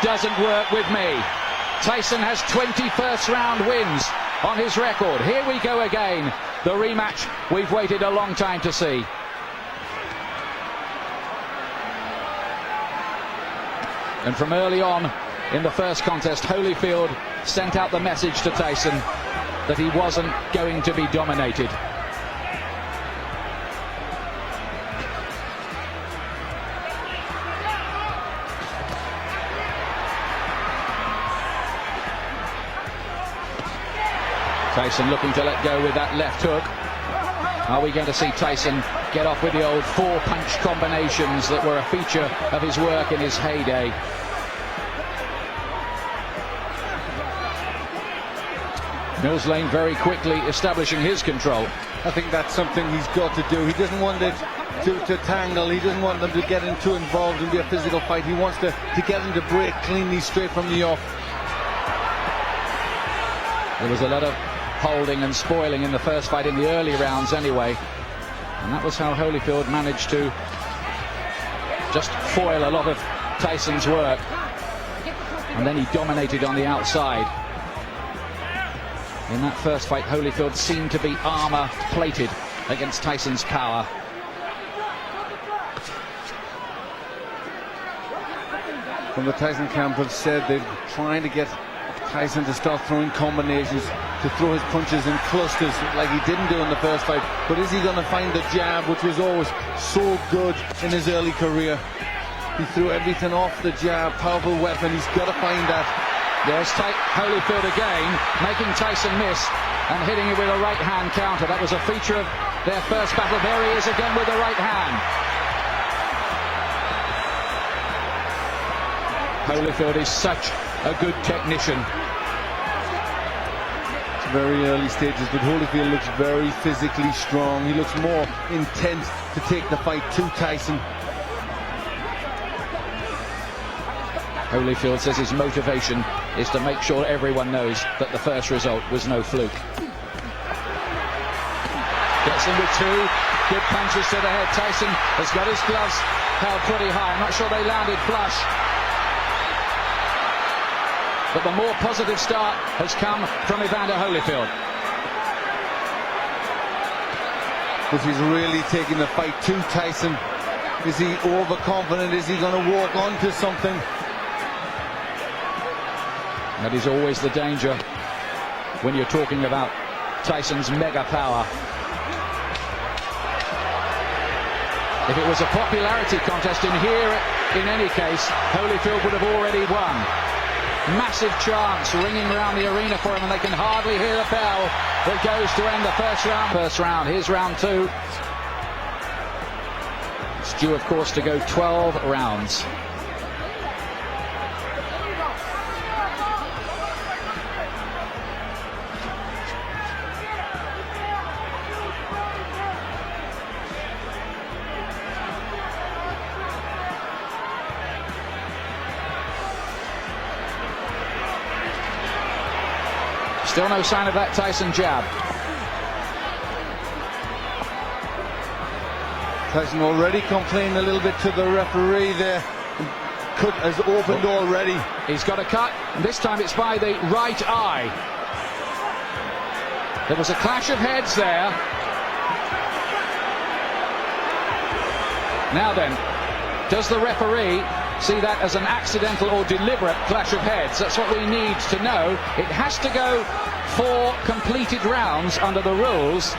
doesn't work with me. Tyson has 20 first-round wins on his record. Here we go again. The rematch we've waited a long time to see. And from early on in the first contest, Holyfield sent out the message to Tyson that he wasn't going to be dominated. Tyson looking to let go with that left hook. Are we going to see Tyson get off with the old four-punch combinations that were a feature of his work in his heyday? Mills Lane very quickly establishing his control. I think that's something he's got to do. He doesn't want it to tangle. He doesn't want them to get too involved and be a physical fight. He wants to get them to break cleanly straight from the off. There was a lot of holding and spoiling in the first fight in the early rounds anyway. And that was how Holyfield managed to just foil a lot of Tyson's work. And then he dominated on the outside. In that first fight, Holyfield seemed to be armor-plated against Tyson's power. From the Tyson camp have said they're trying to get Tyson to start throwing combinations, to throw his punches in clusters like he didn't do in the first fight. But is he going to find the jab, which was always so good in his early career? He threw everything off the jab, powerful weapon. He's got to find that. There's Holyfield again, making Tyson miss and hitting it with a right-hand counter. That was a feature of their first battle. There he is again with the right hand. Holyfield is such a good technician. It's very early stages, but Holyfield looks very physically strong. He looks more intent to take the fight to Tyson. Holyfield says his motivation is to make sure everyone knows that the first result was no fluke. Gets in with two good punches to the head. Tyson has got his gloves held pretty high. I'm not sure they landed flush. But the more positive start has come from Evander Holyfield. But he's really taking the fight to Tyson. Is he overconfident? Is he going to walk onto something? That is always the danger when you're talking about Tyson's mega power. If it was a popularity contest in here, in any case, Holyfield would have already won. Massive chants ringing around the arena for him, and they can hardly hear a bell that goes to end the first round. First round, here's round two. It's due, of course, to go 12 rounds. Still no sign of that Tyson jab. Tyson already complaining a little bit to the referee there. Cut has opened already. He's got a cut, and this time it's by the right eye. There was a clash of heads there. Now then, does the referee see that as an accidental or deliberate clash of heads? That's what we need to know. It has to go 4 completed rounds under the rules,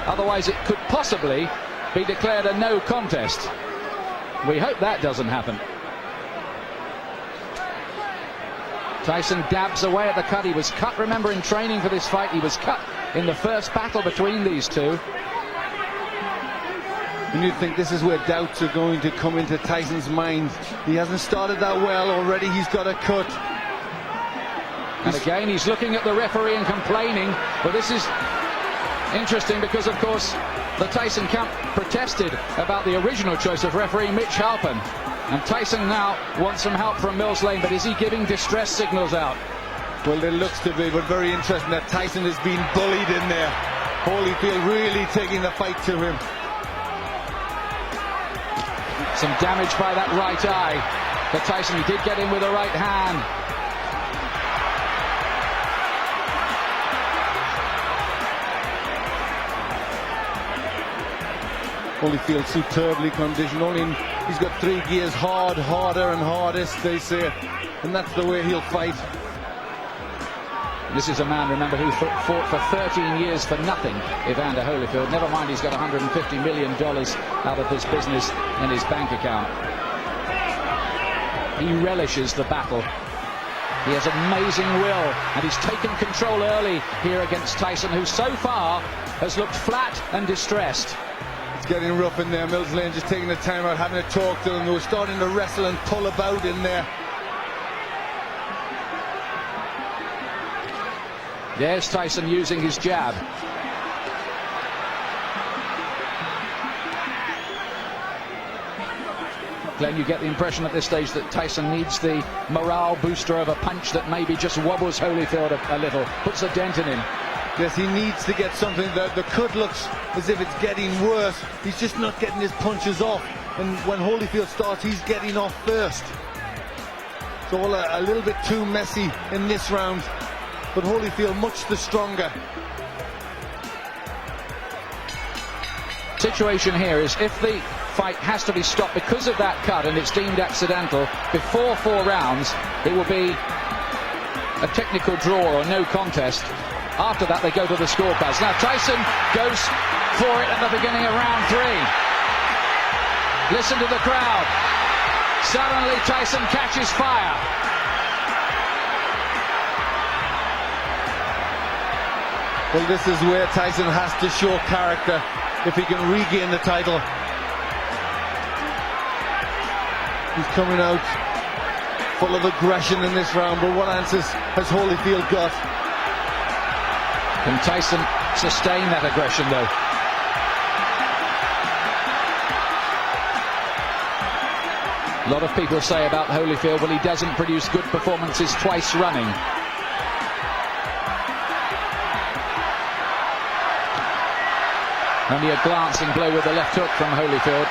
otherwise it could possibly be declared a no contest. We hope that doesn't happen. Tyson dabs away at the cut. He was cut, remember, in training for this fight. He was cut in the first battle between these two. And you'd think this is where doubts are going to come into Tyson's mind. He hasn't started that well already. He's got a cut. And again, he's looking at the referee and complaining. But this is interesting because, of course, the Tyson camp protested about the original choice of referee Mitch Halpin. And Tyson now wants some help from Mills Lane, but is he giving distress signals out? Well, it looks to be, but very interesting that Tyson has been bullied in there. Holyfield really taking the fight to him. Some damage by that right eye. for Tyson. He did get in with a right hand. Holyfield superbly conditioned. He's got 3 gears: hard, harder and hardest, they say, and that's the way he'll fight. This is a man, remember, who fought for 13 years for nothing, Evander Holyfield. Never mind, he's got $150 million out of this business in his bank account. He relishes the battle. He has amazing will, and he's taken control early here against Tyson, who so far has looked flat and distressed. It's getting rough in there. Mills Lane just taking the time out, having a talk to them. They were starting to wrestle and pull about in there. There's Tyson using his jab. Glenn, you get the impression at this stage that Tyson needs the morale booster of a punch that maybe just wobbles Holyfield a little, puts a dent in him. Yes, he needs to get something. The cut looks as if it's getting worse. He's just not getting his punches off. And when Holyfield starts, he's getting off first. So a little bit too messy in this round. But Holyfield much the stronger. Situation here is if the fight has to be stopped because of that cut and it's deemed accidental before 4 rounds, it will be a technical draw or no contest. After that, they go to the scorecards. Now Tyson goes for it at the beginning of round 3. Listen to the crowd. Suddenly Tyson catches fire. Well, this is where Tyson has to show character if he can regain the title. He's coming out full of aggression in this round, but what answers has Holyfield got? Can Tyson sustain that aggression, though? A lot of people say about Holyfield, well, he doesn't produce good performances twice running. Only a glancing blow with the left hook from Holyfield.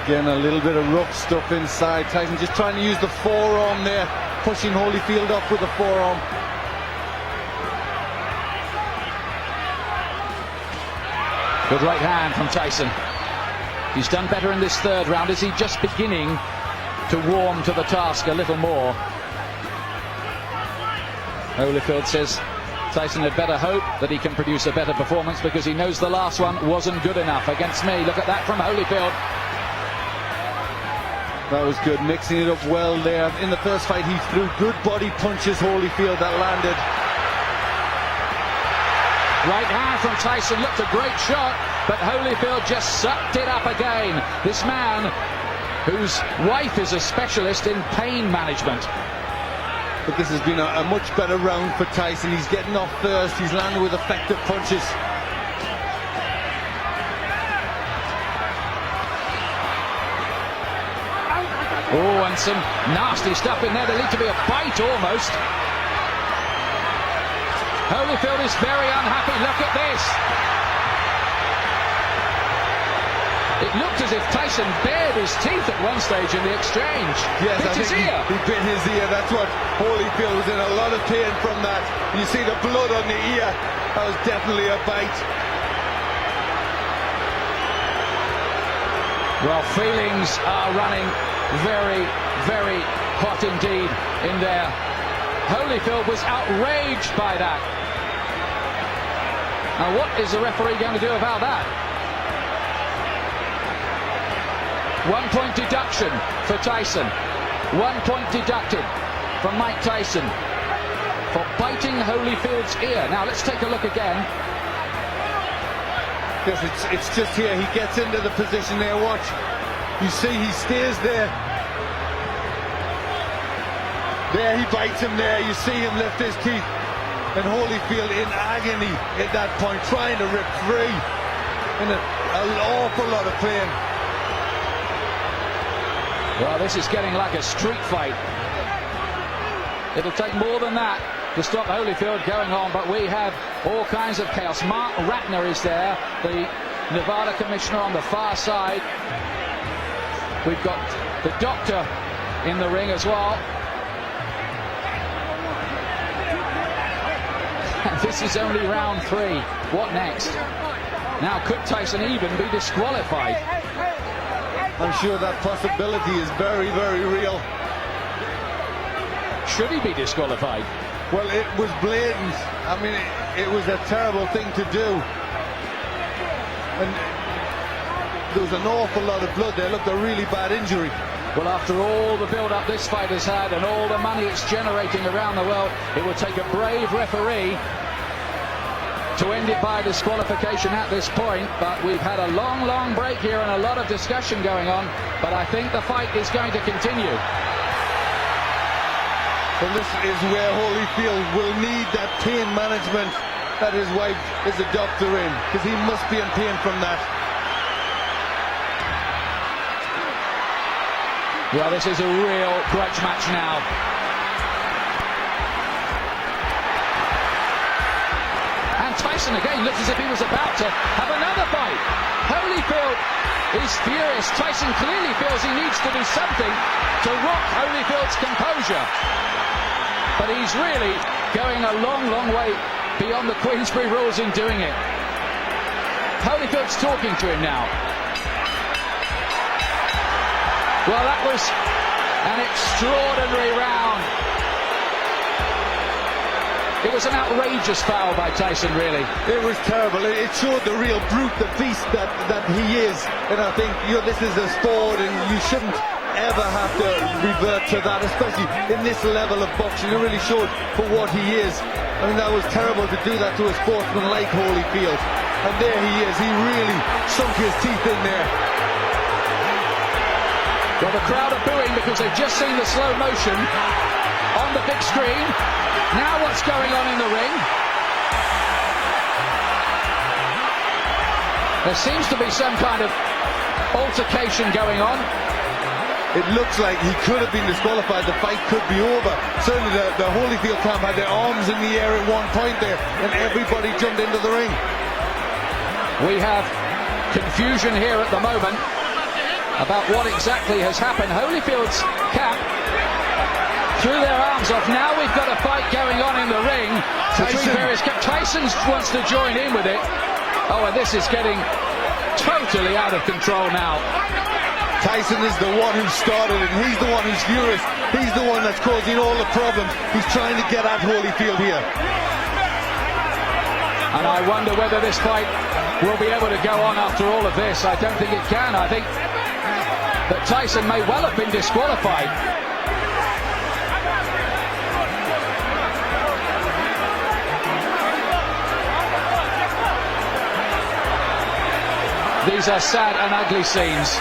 Again, a little bit of rough stuff inside. Tyson just trying to use the forearm there, pushing Holyfield up with the forearm. Good right hand from Tyson. He's done better in this 3rd round. Is he just beginning to warm to the task a little more? Holyfield says Tyson had better hope that he can produce a better performance because he knows the last one wasn't good enough against me. Look at that from Holyfield. That was good, mixing it up well there. In the first fight, he threw good body punches, Holyfield, that landed. Right hand from Tyson, looked a great shot, but Holyfield just sucked it up again. This man, whose wife is a specialist in pain management. But this has been a much better round for Tyson. He's getting off first, he's landing with effective punches. Oh, and some nasty stuff in there. There needs to be a bite almost. Holyfield is very unhappy. Look at this. It looked as if Tyson bared his teeth at one stage in the exchange. Yes, bit I think his ear. He bit his ear. That's what Holyfield was in a lot of pain from that. You see the blood on the ear. That was definitely a bite. Well, feelings are running very, very hot indeed in there. Holyfield was outraged by that. Now, what is the referee going to do about that? 1 point deduction for Tyson. 1 point deducted from Mike Tyson for biting Holyfield's ear. Now, let's take a look again. Yes, it's just here. He gets into the position there. Watch. You see, he stays there. There, he bites him there. You see him lift his teeth. And Holyfield in agony at that point, trying to rip free. In an awful lot of pain. Well, this is getting like a street fight. It'll take more than that to stop Holyfield going on, but we have all kinds of chaos. Mark Ratner is there, the Nevada commissioner on the far side. We've got the doctor in the ring as well. And this is only round 3. What next? Now, could Tyson even be disqualified? I'm sure that possibility is very, very real. Should he be disqualified? Well, it was blatant. I mean, it was a terrible thing to do. And there was an awful lot of blood there. Looked a really bad injury. Well, after all the build-up this fight has had and all the money it's generating around the world, it will take a brave referee to end it by disqualification at this point. But we've had a long, long break here and a lot of discussion going on. But I think the fight is going to continue. Well, this is where Holyfield will need that pain management that his wife is a doctor in, because he must be in pain from that. Well, this is a real grudge match now. And Tyson again looks as if he was about to have another fight. Holyfield is furious. Tyson clearly feels he needs to do something to rock Holyfield's composure. But he's really going a long, long way beyond the Queensberry rules in doing it. Holyfield's talking to him now. Well, that was an extraordinary round. It was an outrageous foul by Tyson, really. It was terrible. It showed the real brute, the beast that he is. And I think, you know, this is a sport and you shouldn't ever have to revert to that, especially in this level of boxing. It really showed for what he is. I mean, that was terrible to do that to a sportsman like Holyfield. And there he is. He really sunk his teeth in there. Well, the crowd are booing because they've just seen the slow motion on the big screen. Now what's going on in the ring? There seems to be some kind of altercation going on. It looks like he could have been disqualified. The fight could be over. Certainly the Holyfield camp had their arms in the air at one point there, and everybody jumped into the ring. We have confusion here at the moment about what exactly has happened. Holyfield's camp threw their arms off. Now we've got a fight going on in the ring between various camps. Tyson wants to join in with it. Oh, and this is getting totally out of control now. Tyson is the one who started it. He's the one who's furious. He's the one that's causing all the problems. He's trying to get at Holyfield here. And I wonder whether this fight will be able to go on after all of this. I don't think it can. I think that Tyson may well have been disqualified. These are sad and ugly scenes.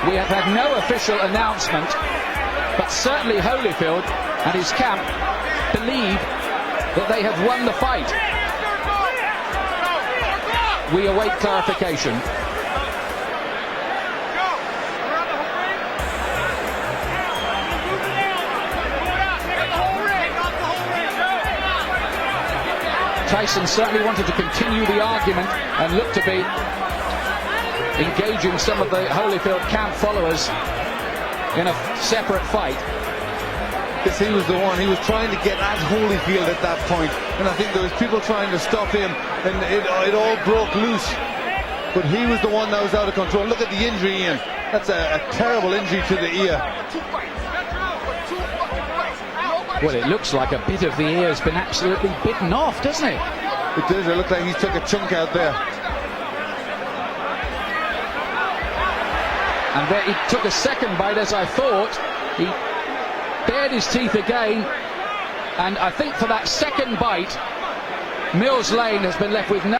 We have had no official announcement, but certainly Holyfield and his camp believe that they have won the fight. We await clarification. Tyson certainly wanted to continue the argument and looked to be engaging some of the Holyfield camp followers in a separate fight. Because he was the one, he was trying to get at Holyfield at that point, and I think there was people trying to stop him, and it all broke loose. But he was the one that was out of control. Look at the injury, Ian. That's a terrible injury to the ear. Well, it looks like a bit of the ear has been absolutely bitten off, doesn't it? It does. It looks like he took a chunk out there. And there he took a second bite, as I thought. He bared his teeth again, and I think for that second bite, Mills Lane has been left with no